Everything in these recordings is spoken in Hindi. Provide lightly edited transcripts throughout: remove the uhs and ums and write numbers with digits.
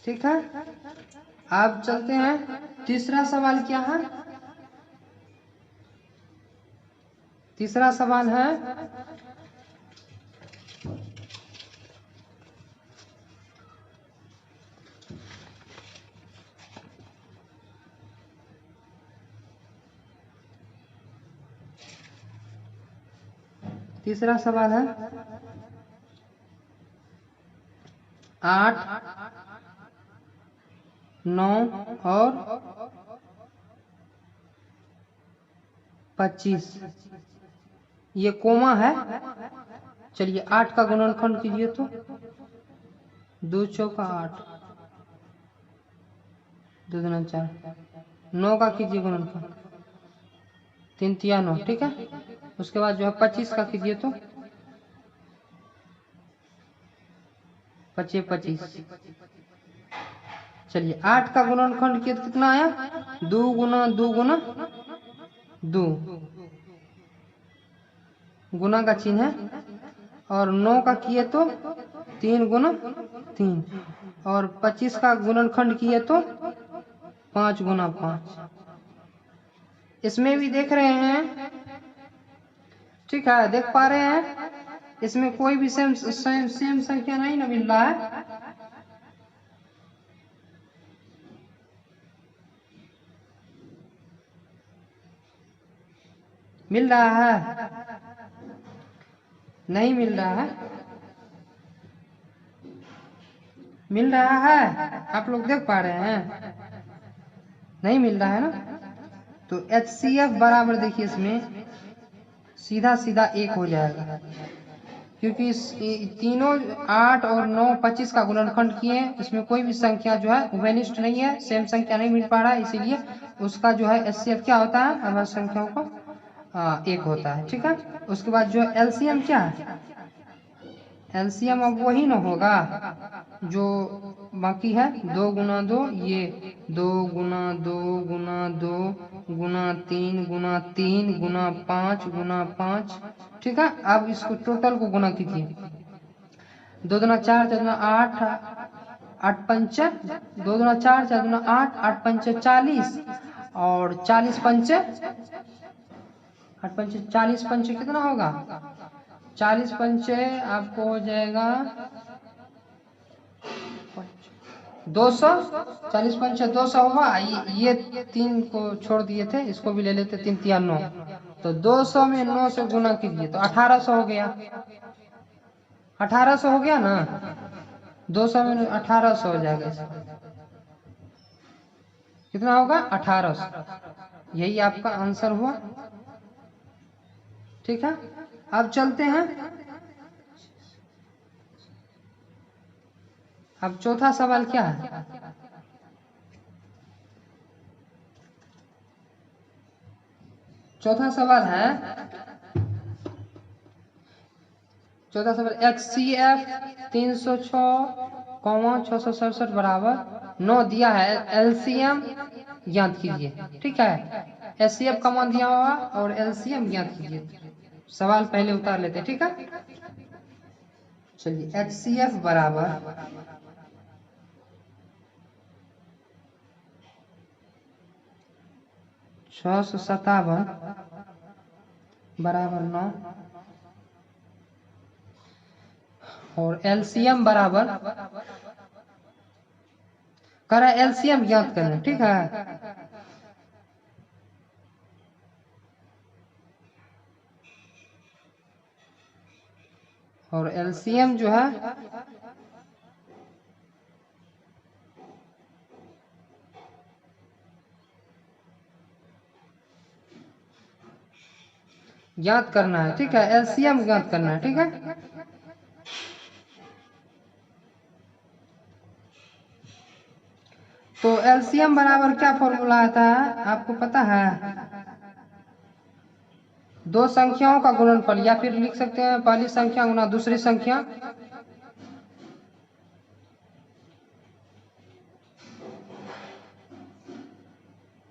ठीक है, अब चलते हैं तीसरा सवाल क्या है। तीसरा सवाल है तीसरा सवाल है 8, 9 और 25, ये कोमा है। चलिए 8 का गुणनखंड कीजिए तो 2 चौका 8, 2 दूना 4। 9 का कीजिए गुणनखंड 3 तिया 9, ठीक है। उसके बाद जो है 25 का कीजिए तो 25 25। चलिए 8 का गुणनखंड किया तो कितना आया, 2 गुना 2 गुना 2, गुना का चिन्ह है। और 9 का किए तो 3 गुना 3, और 25 का गुणनखंड किए तो 5 गुना 5। इसमें भी देख रहे हैं, ठीक है, देख पा रहे हैं, इसमें कोई भी सेम संख्या नहीं ना मिल रहा है। मिल रहा है, नहीं मिल रहा है, मिल रहा है, आप लोग देख पा रहे हैं, नहीं मिल रहा है ना। तो HCF बराबर देखिए इसमें सीधा सीधा 1 हो जाएगा, क्योंकि तीनों 8 और 9 25 का गुणनखंड किए, इसमें कोई भी संख्या जो है उभयनिष्ठ नहीं है, सेम संख्या नहीं मिल पा रहा है, इसीलिए उसका जो है HCF क्या होता है, अभाज्य संख्याओं का 1 होता है, ठीक है। उसके बाद जो LCM क्या है, LCM अब वही ना होगा जो बाकी है, 2 गुना 2, ये 2 गुना 2 गुना 2 गुना 3 गुना 3 गुना 5 गुना 5, ठीक है। अब इसको टोटल को गुना कीजिए, 2 दूना 4, 4 दूना 8, 8 पंचे 2 दूना 4, 4 दूना 8, 8 पंचे 40, और 40 पंचे 8 पंचे 40 पंचे कितना होगा, 40 पंचे आपको हो जाएगा 200, 40 पंचे 200 होगा। ये 3 को छोड़ दिए थे, इसको भी ले लेते, 3 तिया 9, तो 200 में 9 से गुना कीजिए तो 1800 हो गया, 1800 हो गया ना, 200 में 1800 हो जाएगा, कितना होगा 1800, यही आपका आंसर हुआ, ठीक है। अब चलते हैं, अब चौथा सवाल क्या है, चौथा सवाल है, चौथा सवाल HCF 306,667 बराबर 9 दिया है, LCM ज्ञात कीजिए, ठीक है। HCF का मान दिया हुआ और LCM ज्ञात कीजिए, सवाल पहले उतार लेते, ठीक है। चलिए HCF बराबर 657 बराबर 9, और LCM बराबर कह रहा है LCM ज्ञात करें, ठीक है। और LCM जो है ज्ञात करना है, ठीक है, LCM ज्ञात करना है, ठीक है। तो LCM बराबर क्या फॉर्मूला आता है आपको पता है, दो संख्याओं का गुणनफल, या फिर लिख सकते हैं पहली संख्या गुना दूसरी संख्या,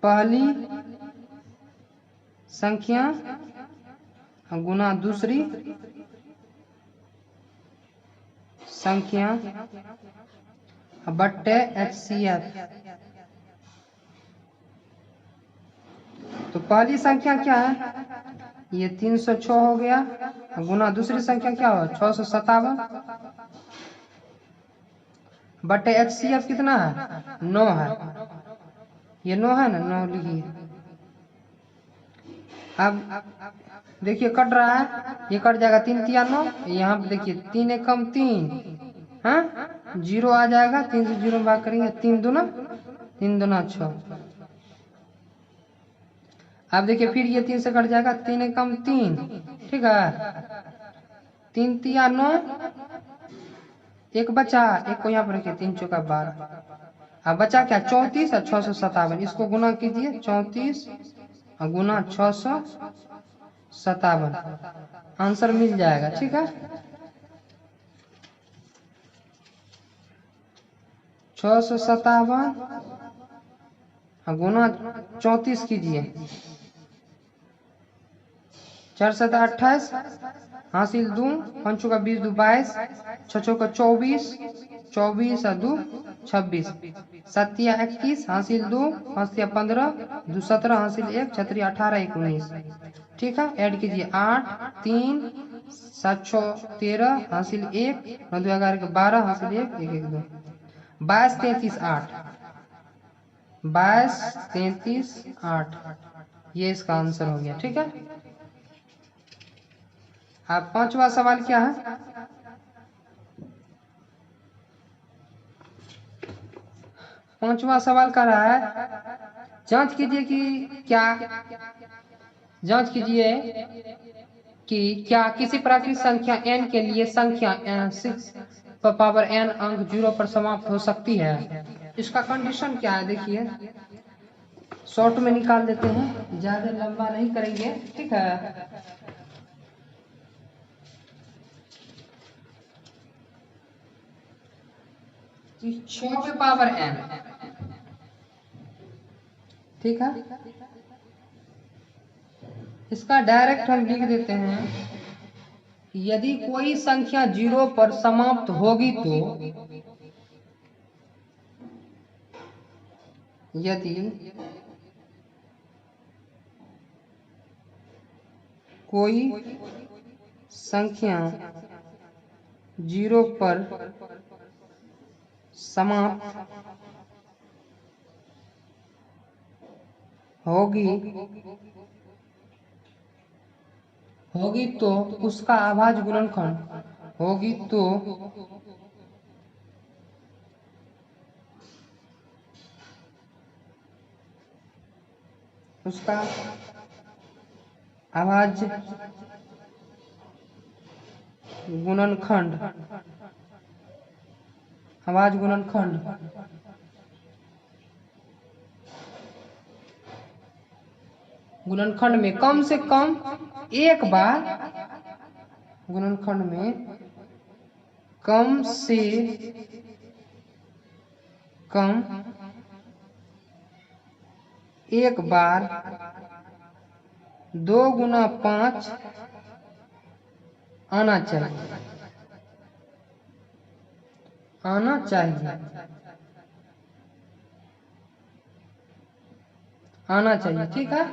पहली संख्या गुना दूसरी संख्या, बट्टे HCF। तो पहली संख्या क्या है, ये 306 हो गया, गुना दूसरी संख्या क्या हो 657, बटे HCF कितना है 9 है, ये 9 है ना, 9 लिखिए। अब देखिए कट रहा है, ये कट जाएगा 3 तिया 9, यहाँ पे देखिए 3 एकम 3, हाँ 0 आ जाएगा, 3 से 0 में भाग करेंगे, 3 दूना 6। अब देखिए फिर ये 3 से कट जाएगा, 3 एकम 3, ठीक है, 3 तिया 9, एक बचा, एक को यहाँ पर रखिए, 3 चौका 12, अब बचा क्या 34 और 657, इसको गुना कीजिए, 34 और गुना 657, आंसर मिल जाएगा, ठीक है। 657 गुना 34 कीजिए, 4 7 28, हासिल 2, 5 का 20 2 22, 6 का 24, 24 और 2 26, 7 21, हासिल 2, 5 15, 2 17, हासिल 1, 6 18 1 19, ठीक है। ऐड कीजिए 8 3 7 6 13, हासिल 1, 9 2 11 12, हासिल 1 1 1 2, 22 33 8, 22 33 8, ये इसका आंसर हो गया, ठीक है। अब पांचवा सवाल क्या है, पांचवा सवाल कर रहा है, जांच कीजिए कि क्या, जांच कीजिए कि क्या किसी प्राकृतिक संख्या n के लिए संख्या 6 पावर n अंक 0 पर समाप्त हो सकती है। इसका कंडीशन क्या है, देखिए शॉर्ट में निकाल देते हैं, ज्यादा लंबा नहीं करेंगे, ठीक है। छह पे पावर n, ठीक है, इसका डायरेक्ट हम लिख देते हैं, यदि कोई संख्या 0 पर समाप्त होगी तो, यदि कोई संख्या 0 पर समाप्त होगी तो उसका अभाज्य गुणनखंड होगी तो उसका अभाज्य गुणनखंड, अभाज्य गुणनखंड गुणनखंड में कम से कम एक बार, गुणनखंड में कम से कम एक बार 2 गुना 5 आना चाहिए, आना चाहिए, आना चाहिए, ठीक है।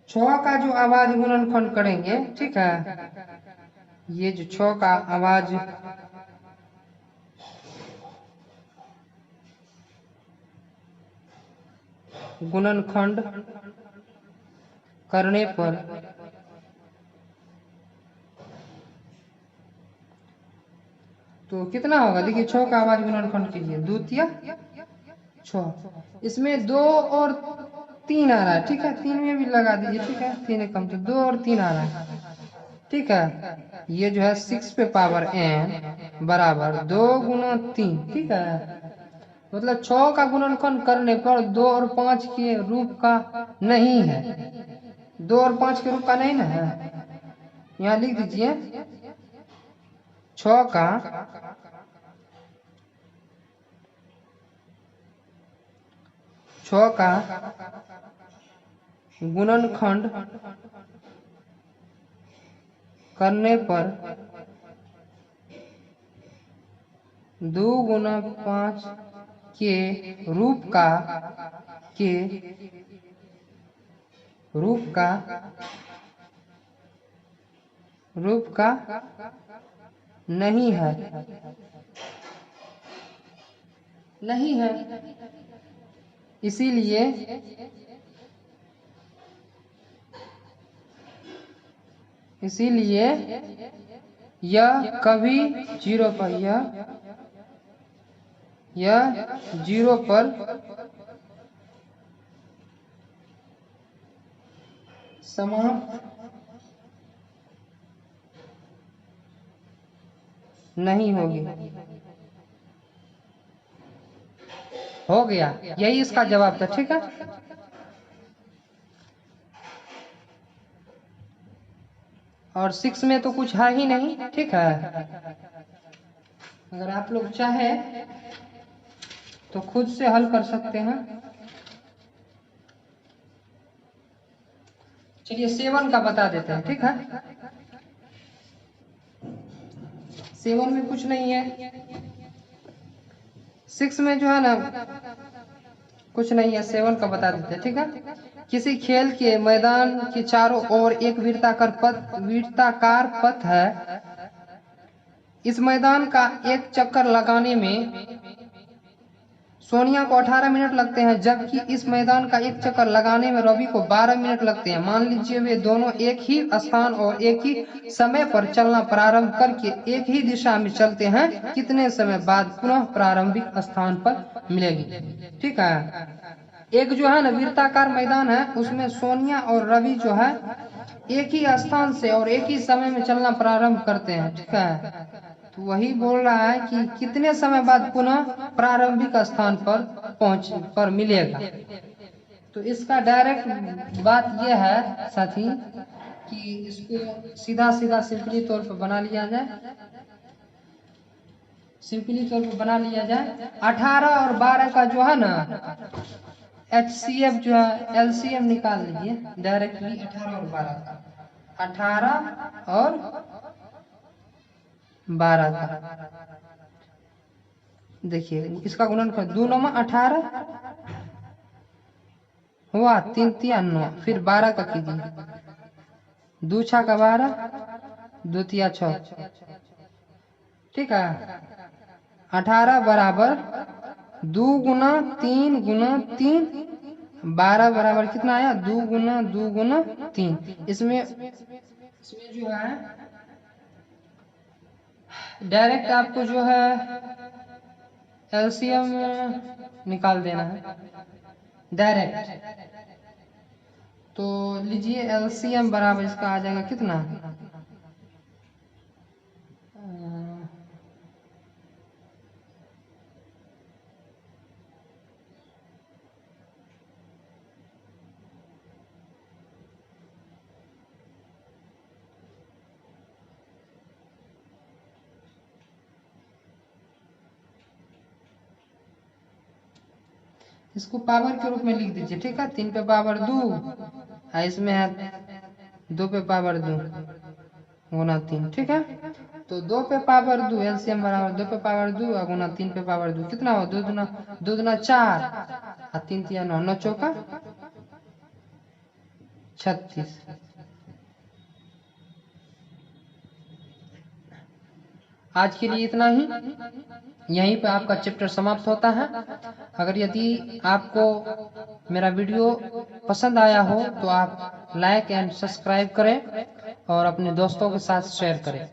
6 का जो अभाज्य गुणनखंड करेंगे, ठीक है, ये जो 6 का अभाज्य गुणनखंड करने पर तो कितना होगा, देखिए 6 का अभाज्य गुणनखंड कीजिए, 2 तिया 6, इसमें 2 और 3 आ रहा है, ठीक है, 3 में भी लगा दीजिए, ठीक है, 3 कम तो 2 और 3 आ रहा है, ठीक है। ये जो है 6 पे पावर n बराबर 2 गुना 3, ठीक है, मतलब 6 का गुणनखंड करने पर 2 और 5 के रूप का नहीं है, 2 और 5 के रूप का नहीं ना है, यहाँ लिख दीजिए 6 का गुणनखंड करने पर 2 गुना 5 के रूप का नहीं है, इसीलिए यह कभी 0 पर समाप्त नहीं होगी। हो गया, यही इसका जवाब था। ठीक है, और 6 में तो कुछ है ही नहीं। ठीक है, अगर आप लोग चाहे तो खुद से हल कर सकते हैं। चलिए 7 का बता देते हैं। ठीक है, 7 में कुछ नहीं है, 6 में जो है ना कुछ नहीं है, 7 का बता देते हैं। ठीक है, किसी खेल के मैदान के चारों ओर एक वृत्ताकार पथ है। इस मैदान का एक चक्कर लगाने में सोनिया को 18 मिनट लगते हैं, जबकि इस मैदान का एक चक्कर लगाने में रवि को 12 मिनट लगते हैं। मान लीजिए वे दोनों एक ही स्थान और एक ही समय पर चलना प्रारंभ करके एक ही दिशा में चलते हैं, कितने समय बाद पुनः प्रारंभिक स्थान पर मिलेगी। ठीक है, एक जो है ना वृत्ताकार मैदान है, उसमें सोनिया और रवि जो है एक ही स्थान से और एक ही समय में चलना प्रारंभ करते हैं। ठीक है, तो वही बोल रहा है कि कितने समय बाद पुनः प्रारंभिक स्थान पर मिलेगा। तो इसका डायरेक्ट बात यह है साथी कि इसको सीधा सिंपली तौर पर बना लिया जाए। 18 और 12 का जो है ना HCF जो है LCM निकाल लीजिए डायरेक्टली। 18 और 12 का देखिए, इसका गुणनफल 2 9 18 हुआ, 3 3 9, फिर 12 का कीजिए, 2 6 का 12, 2 3 6। ठीक है, 18 बराबर 2 गुना 3 गुना 3, 12 बराबर कितना आया, 2 गुना 3। इसमें जो है डायरेक्ट आपको जो है LCM निकाल देना है डायरेक्ट। तो लीजिए LCM बराबर इसका आ जाएगा कितना, इसको पावर के रूप में लिख दीजिए। ठीक है, 3 पे पावर 2, इसमें है 2 पे पावर 2 गुना 3। ठीक है, तो 2 पे पावर 2 LCM बराबर 2 पे पावर 2 गुना 3 पे पावर 2 कितना हो, 2 दूना 4 और 3 3 9, 9 चौका 36। आज के लिए इतना ही, यहीं पे आपका चैप्टर समाप्त होता है। अगर यदि आपको मेरा वीडियो पसंद आया हो तो आप लाइक एंड सब्सक्राइब करें और अपने दोस्तों के साथ शेयर करें।